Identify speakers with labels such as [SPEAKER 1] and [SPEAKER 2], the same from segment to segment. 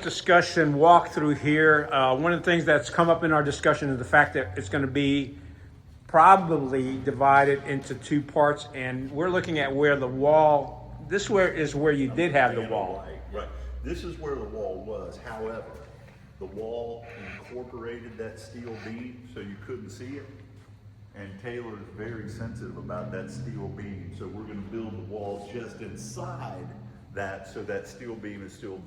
[SPEAKER 1] first discussion walkthrough here. One of the things that's come up in our discussion is the fact that it's going to be probably divided into two parts, and we're looking at where the wall, this is where you did have the wall.
[SPEAKER 2] Right. This is where the wall was. However, the wall incorporated that steel beam so you couldn't see it. And Taylor is very sensitive about that steel beam. So we're going to build the wall just inside that so that steel beam is still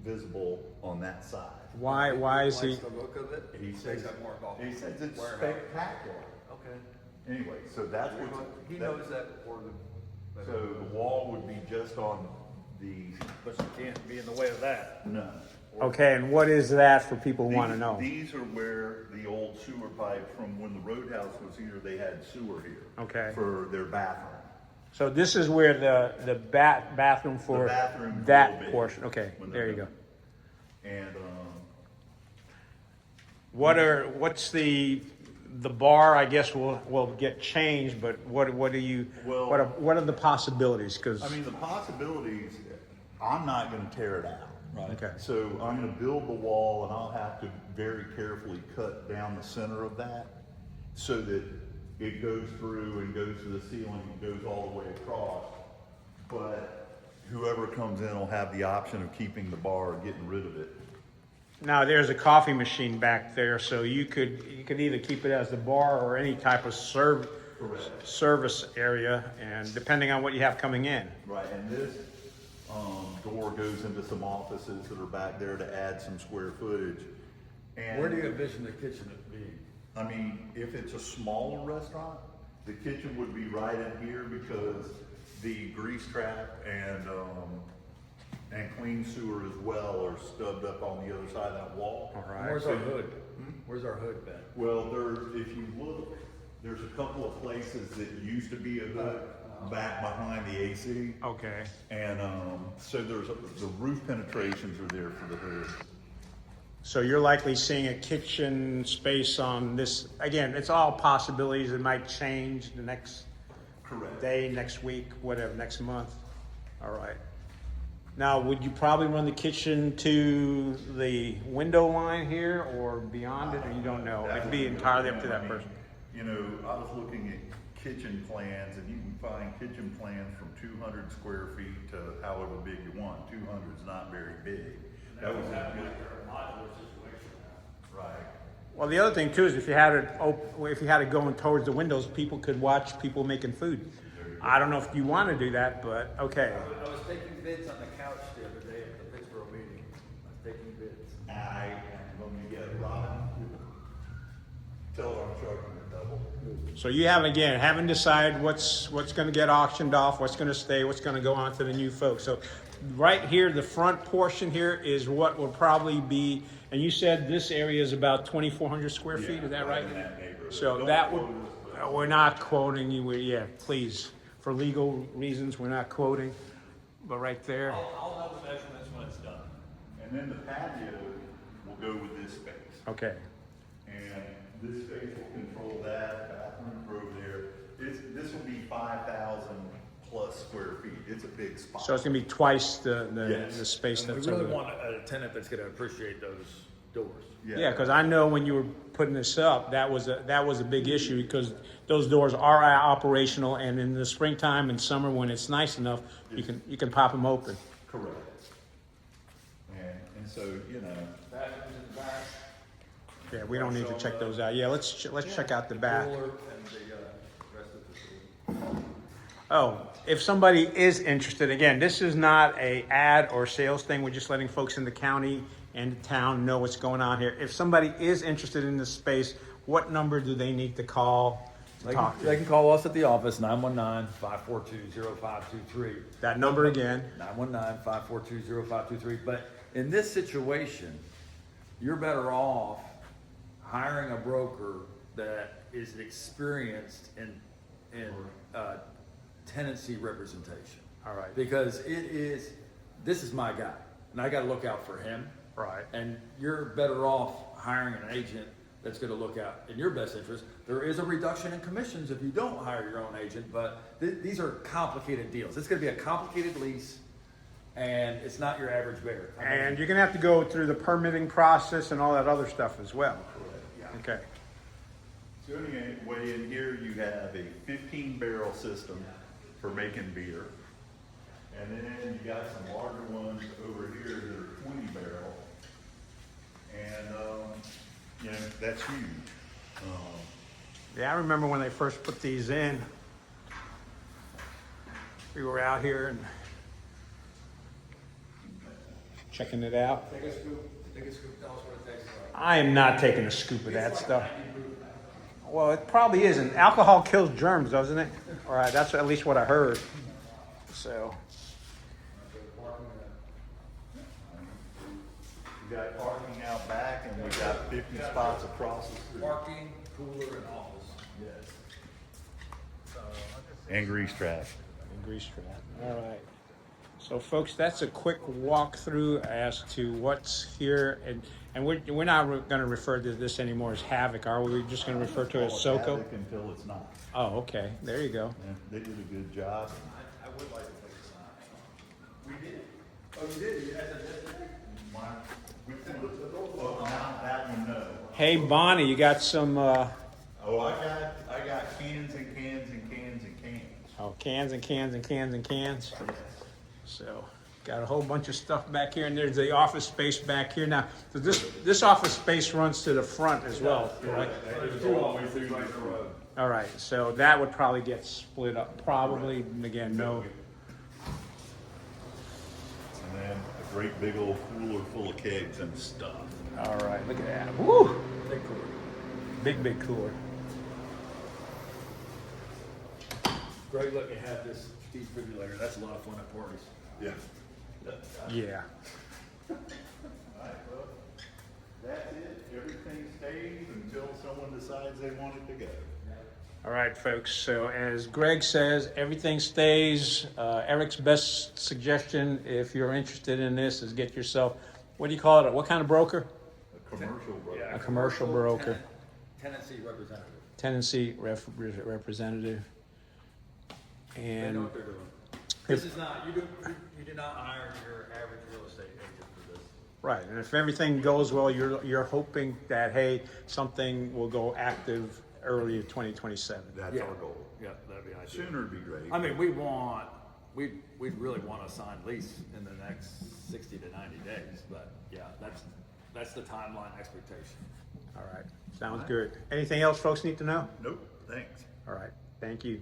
[SPEAKER 2] visible on that side.
[SPEAKER 1] Why is he?
[SPEAKER 3] The look of it?
[SPEAKER 2] He says it's spectacular.
[SPEAKER 3] Okay.
[SPEAKER 2] Anyway, so that's what
[SPEAKER 3] He knows that for the.
[SPEAKER 2] So the wall would be just on the.
[SPEAKER 3] But you can't be in the way of that.
[SPEAKER 2] No.
[SPEAKER 1] Okay, and what is that for people who want to know?
[SPEAKER 2] These are where the old sewer pipe from when the roadhouse was here, they had sewer here.
[SPEAKER 1] Okay.
[SPEAKER 2] For their bathroom.
[SPEAKER 1] So this is where the bathroom for
[SPEAKER 2] bathroom
[SPEAKER 1] that portion. Okay,
[SPEAKER 2] when
[SPEAKER 1] there you
[SPEAKER 2] they're
[SPEAKER 1] go.
[SPEAKER 2] And
[SPEAKER 1] What's the bar? I guess will get changed, but what are you?
[SPEAKER 2] Well,
[SPEAKER 1] what are the possibilities? Because
[SPEAKER 2] I mean, the possibilities. I'm not going to tear it out. Right.
[SPEAKER 1] Okay.
[SPEAKER 2] So I'm going to build the wall, and I'll have to very carefully cut down the center of that so that it goes through and goes to the ceiling and goes all the way across. But whoever comes in will have the option of keeping the bar or getting rid of it.
[SPEAKER 1] now there's a coffee machine back there, so you could either keep it as the bar or any type of service area, and depending on what you have coming in.
[SPEAKER 2] Right, and this door goes into some offices that are back there to add some square footage. And
[SPEAKER 3] Where do you envision the kitchen being?
[SPEAKER 2] I mean, if it's a smaller restaurant, the kitchen would be right in here because the grease trap and clean sewer as well are stubbed up on the other side of that wall.
[SPEAKER 1] All right.
[SPEAKER 3] Where's our hood? Where's our hood been?
[SPEAKER 2] Well, if you look, there's a couple of places that used to be a hood back behind the AC.
[SPEAKER 1] Okay.
[SPEAKER 2] And so the roof penetrations are there for the hood.
[SPEAKER 1] So you're likely seeing a kitchen space on this. Again, it's all possibilities. It might change the next day, next week, whatever, next month. All right. Now, would you probably run the kitchen to the window line here or beyond it, or you don't know? It'd be entirely up to that person.
[SPEAKER 2] You know, I was looking at kitchen plans, and you can find kitchen plans from 200 square feet to however big you want. 200 is not very big. That was a good modular situation. Right.
[SPEAKER 1] Well, the other thing too is if you had it going towards the windows, people could watch people making food. I don't know if you want to do that, but okay.
[SPEAKER 3] I was taking bids on the couch the other day at the Pittsboro meeting. I was taking bids.
[SPEAKER 2] I am going to get Robin. Tell her I'm charging her double.
[SPEAKER 1] So you haven't decided what's going to get auctioned off, what's going to stay, what's going to go on to the new folks. So right here, the front portion here is what will probably be, and you said this area is about 2,400 square feet, is that right?
[SPEAKER 2] In that neighborhood.
[SPEAKER 1] So
[SPEAKER 2] Don't
[SPEAKER 1] that
[SPEAKER 2] quote
[SPEAKER 1] would,
[SPEAKER 2] us,
[SPEAKER 1] we're not quoting you, yeah, please. For legal reasons, we're not quoting, but right there.
[SPEAKER 4] I'll have the measurements when it's done.
[SPEAKER 2] And then the patio will go with this space.
[SPEAKER 1] Okay.
[SPEAKER 2] And this space will control that, bathroom over there. This will be 5,000 plus square feet. It's a big spot.
[SPEAKER 1] So it's going to be twice the
[SPEAKER 2] Yes.
[SPEAKER 1] space
[SPEAKER 3] And
[SPEAKER 1] that's
[SPEAKER 3] we really
[SPEAKER 1] over there.
[SPEAKER 3] want a tenant that's gonna appreciate those doors.
[SPEAKER 1] Yeah, because I know when you were putting this up, that was a big issue because those doors are operational, and in the springtime and summer when it's nice enough, you can pop them open.
[SPEAKER 2] Correct. And so, you know.
[SPEAKER 3] Bathrooms in the back.
[SPEAKER 1] Yeah, we don't need to check those out. Yeah, let's check out the back.
[SPEAKER 3] Cooler and the rest of the facility.
[SPEAKER 1] Oh, if somebody is interested, again, this is not a ad or sales thing. We're just letting folks in the county and the town know what's going on here. If somebody is interested in this space, what number do they need to call to talk to?
[SPEAKER 3] They can call us at the office, 919-542-0523.
[SPEAKER 1] That number again.
[SPEAKER 3] 919-542-0523. But in this situation, you're better off hiring a broker that is experienced in tenancy representation.
[SPEAKER 1] All right.
[SPEAKER 3] Because this is my guy, and I got to look out for him.
[SPEAKER 1] Right.
[SPEAKER 3] And you're better off hiring an agent that's going to look out in your best interest. There is a reduction in commissions if you don't hire your own agent, but these are complicated deals. It's going to be a complicated lease. and it's not your average bear. I mean,
[SPEAKER 1] And you're gonna have to go through the permitting process and all that other stuff as well. Okay.
[SPEAKER 2] So anyway, in here you have a 15 barrel system for making beer. And then you got some larger ones over here that are 20 barrel. And, you know, that's huge.
[SPEAKER 1] Yeah, I remember when they first put these in. We were out here and checking it out.
[SPEAKER 3] Take a scoop. Take a scoop. Tell us what it tastes like.
[SPEAKER 1] I am not taking a scoop of that stuff. Well, it probably isn't. Alcohol kills germs, doesn't it? All right, that's at least what I heard. So,
[SPEAKER 2] We got parking out back and we got 50 spots across the street.
[SPEAKER 3] Parking, cooler, and office.
[SPEAKER 2] Yes. And grease trap.
[SPEAKER 1] grease trap. All right. So, folks, that's a quick walkthrough as to what's here, and we're not going to refer to this anymore as Havoc, are we? We're just going to refer to it as
[SPEAKER 2] Call it
[SPEAKER 1] SoCo.
[SPEAKER 2] Havoc until it's not.
[SPEAKER 1] Oh, okay. There you go.
[SPEAKER 2] Yeah, they did a good job.
[SPEAKER 3] I would like to take a sign. We did. Oh, you did? You had that.
[SPEAKER 2] Well, not that one, no.
[SPEAKER 1] Hey, Bonnie, you got some
[SPEAKER 2] Oh, I got cans and cans and cans and cans.
[SPEAKER 1] cans and cans and cans and cans. So, got a whole bunch of stuff back here, and there's the office space back here. Now, so this office space runs to the front as well, right?
[SPEAKER 2] All the way through the road.
[SPEAKER 1] All right, so that would probably get split up, probably. And again, no.
[SPEAKER 2] And then a great big old cooler full of kegs and stuff.
[SPEAKER 1] All right, look at that. Woo!
[SPEAKER 3] Big cooler.
[SPEAKER 1] Big cooler.
[SPEAKER 3] Great looking to have this defibrillator. That's a lot of fun at parties.
[SPEAKER 2] Yeah.
[SPEAKER 1] Yeah.
[SPEAKER 2] Alright, well, that's it. Everything stays until someone decides they want it to go.
[SPEAKER 1] All right, folks. So as Greg says, everything stays. Eric's best suggestion, if you're interested in this, is get yourself, what do you call it? What kind of broker?
[SPEAKER 2] A commercial broker.
[SPEAKER 1] A commercial broker.
[SPEAKER 3] Tenancy representative.
[SPEAKER 1] Tenancy representative.
[SPEAKER 3] They know
[SPEAKER 1] And
[SPEAKER 3] what they're doing. This is not, you do not hire your average real estate agent for this.
[SPEAKER 1] right, and if everything goes well, you're hoping that, hey, something will go active early in 2027.
[SPEAKER 2] That's
[SPEAKER 3] Yeah.
[SPEAKER 2] our goal.
[SPEAKER 3] Yeah, that'd be ideal.
[SPEAKER 2] Sooner would be great.
[SPEAKER 3] I mean, we'd really want a signed lease in the next 60 to 90 days, but yeah, that's the timeline expectation.
[SPEAKER 1] All right, sounds good. Anything else folks need to know?
[SPEAKER 2] Nope, thanks.
[SPEAKER 1] All right, thank you.